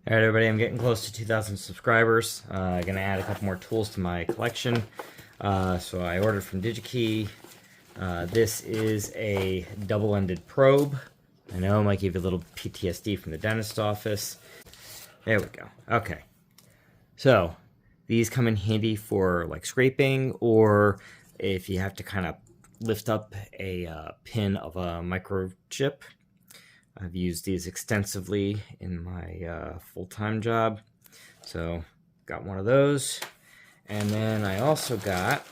All right, everybody, I'm getting close to 2,000 subscribers. Gonna add a couple more tools to my collection. So I ordered from DigiKey. This is a double-ended probe. I know it might give you a little PTSD from the dentist office. There we go. Okay. So these come in handy for like scraping, or if you have to kind of lift up a pin of a microchip. I've used these extensively in my full-time job. So got one of those. And then I also got,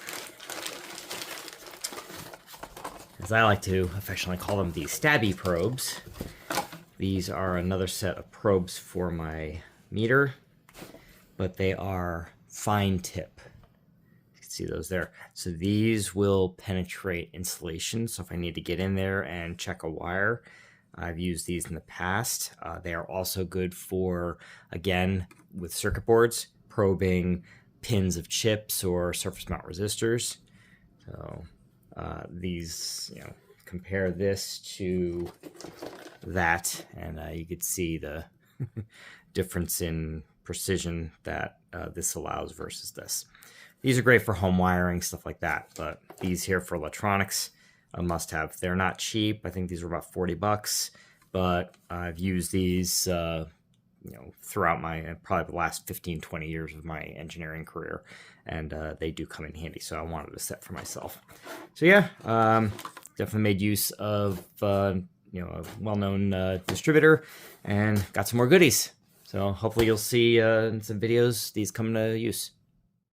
as I like to affectionately call them, the stabby probes. These are another set of probes for my meter, but they are fine tip. You can see those there. So these will penetrate insulation. So if I need to get in there and check a wire, I've used these in the past. They are also good for, again, with circuit boards, probing pins of chips or surface mount resistors. So these, compare this to that, and you could see the difference in precision that this allows versus this. These are great for home wiring, stuff like that, but these here for electronics, a must-have. They're not cheap. I think these were about 40 bucks, but I've used these, throughout my probably the last 15, 20 years of my engineering career, and they do come in handy. So I wanted a set for myself. So yeah, definitely made use of a well-known distributor, and got some more goodies. So hopefully you'll see in some videos these come to use.